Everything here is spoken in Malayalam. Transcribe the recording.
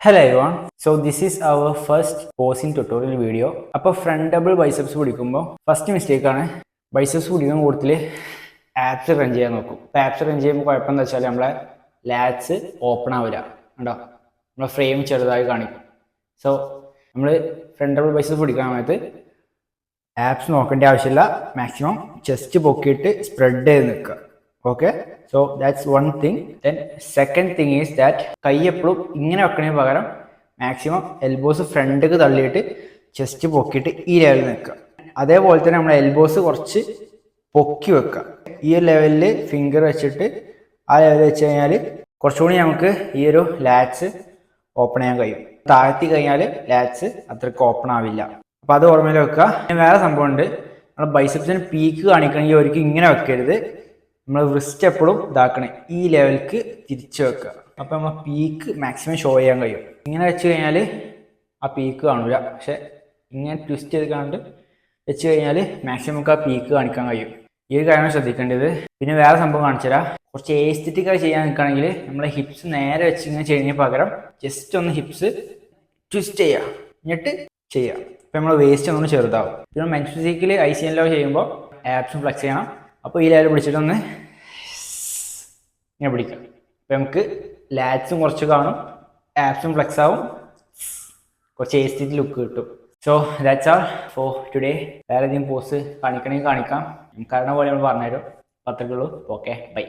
Hello everyone. So this is our first posing tutorial video. അപ്പോൾ ഫ്രണ്ട് ഡബിൾ ബൈസെപ്സ് പിടിക്കുമ്പോൾ ഫസ്റ്റ് മിസ്റ്റേക്ക് ആണ് ബൈസെപ്സ് പിടിക്കുന്ന കൂട്ടത്തിൽ ആപ്സ് റൺ ചെയ്യാൻ നോക്കും. അപ്പോൾ ആപ്സ് റൺ ചെയ്യുമ്പോൾ കുഴപ്പമെന്ന് വെച്ചാൽ നമ്മളെ ലാറ്റ്സ് ഓപ്പൺ ആവില്ല, ഉണ്ടോ? നമ്മളെ ഫ്രെയിം ചെറുതായി കാണിക്കും. സോ നമ്മൾ ഫ്രണ്ട് ഡബിൾ ബൈസെപ്സ് പിടിക്കുന്ന സമയത്ത് ആപ്സ് നോക്കേണ്ട ആവശ്യമില്ല. മാക്സിമം ചെസ്റ്റ് പൊക്കിയിട്ട് സ്പ്രെഡ് ചെയ്ത് നിൽക്കുക. Okay, so that's one thing. Then second thing is that കൈ എപ്പോഴും ഇങ്ങനെ വെക്കണേ പകരം മാക്സിമം എൽബോസ് ഫ്രണ്ടിക്ക് തള്ളിയിട്ട് ചെസ്റ്റ് പൊക്കിയിട്ട് ഈ ലെവലിൽ നിൽക്കുക. അതേപോലെ തന്നെ നമ്മൾ എൽബോസ് കുറച്ച് പൊക്കി വെക്കുക. ഈ ഒരു ലെവലിൽ ഫിംഗർ വെച്ചിട്ട് ആ ലെവലിൽ വെച്ച് കഴിഞ്ഞാൽ കുറച്ചുകൂടി നമുക്ക് ഈ ഒരു ലാറ്റ്സ് ഓപ്പൺ ചെയ്യാൻ കഴിയും. താഴ്ത്തി കഴിഞ്ഞാൽ ലാറ്റ്സ് അത്രയ്ക്ക് ഓപ്പൺ ആവില്ല. അപ്പോൾ അത് ഓർമ്മയിൽ വെക്കുക. വേറെ സംഭവം ഉണ്ട്, നമ്മൾ ബൈസെപ്സിന് പീക്ക് കാണിക്കണമെങ്കിൽ ഒരിക്കലും ഇങ്ങനെ വെക്കരുത്. നമ്മൾ റിസ്റ്റ് എപ്പോഴും ഇതാക്കണേ ഈ ലെവലിക്ക് തിരിച്ചു വെക്കുക. അപ്പം നമ്മൾ പീക്ക് മാക്സിമം ഷോ ചെയ്യാൻ കഴിയും. ഇങ്ങനെ വെച്ച് കഴിഞ്ഞാൽ ആ പീക്ക് കാണില്ല, പക്ഷെ ഇങ്ങനെ ട്വിസ്റ്റ് ചെയ്ത് കണ്ട് വെച്ച് കഴിഞ്ഞാൽ മാക്സിമം നമുക്ക് ആ പീക്ക് കാണിക്കാൻ കഴിയും. ഈ ഒരു കാര്യമാണ് ശ്രദ്ധിക്കേണ്ടത്. പിന്നെ വേറെ സംഭവം കാണിച്ചു തരാം. കുറച്ച് എസ്തെറ്റിക്കായി ചെയ്യാൻ നിൽക്കുകയാണെങ്കിൽ നമ്മളെ ഹിപ്സ് നേരെ വെച്ച് ഇങ്ങനെ ചെയ്യുന്നതിന് പകരം ജസ്റ്റ് ഒന്ന് ഹിപ്സ് ട്വിസ്റ്റ് ചെയ്യുക, എന്നിട്ട് ചെയ്യുക. അപ്പം നമ്മൾ വേസ്റ്റ് ഒന്നും ചെറുതാവും. പിന്നെ മെൻസ് ഫിസിക്കിൽ ICN ലെവൽ ചെയ്യുമ്പോൾ ആപ്സും ഫ്ലെക്സ് ചെയ്യണം. അപ്പോൾ ഈ ലെവൽ പിടിച്ചിട്ടൊന്ന് ഇങ്ങനെ പിടിക്കാം. അപ്പോൾ നമുക്ക് ലാറ്റ്സും കുറച്ച് കാണും, ആപ്സും ഫ്ലെക്സ് ആവും, കുറച്ച് എസ്തെറ്റിക് ലുക്ക് കിട്ടും. So that's all for today. വേറെ ഏതെങ്കിലും പോസ്റ്റ് കാണിക്കണമെങ്കിൽ കാണിക്കാം, കാരണം പോലെ നമ്മൾ പറഞ്ഞുതരും. അത്രയ്ക്കുള്ളൂ. Okay, by.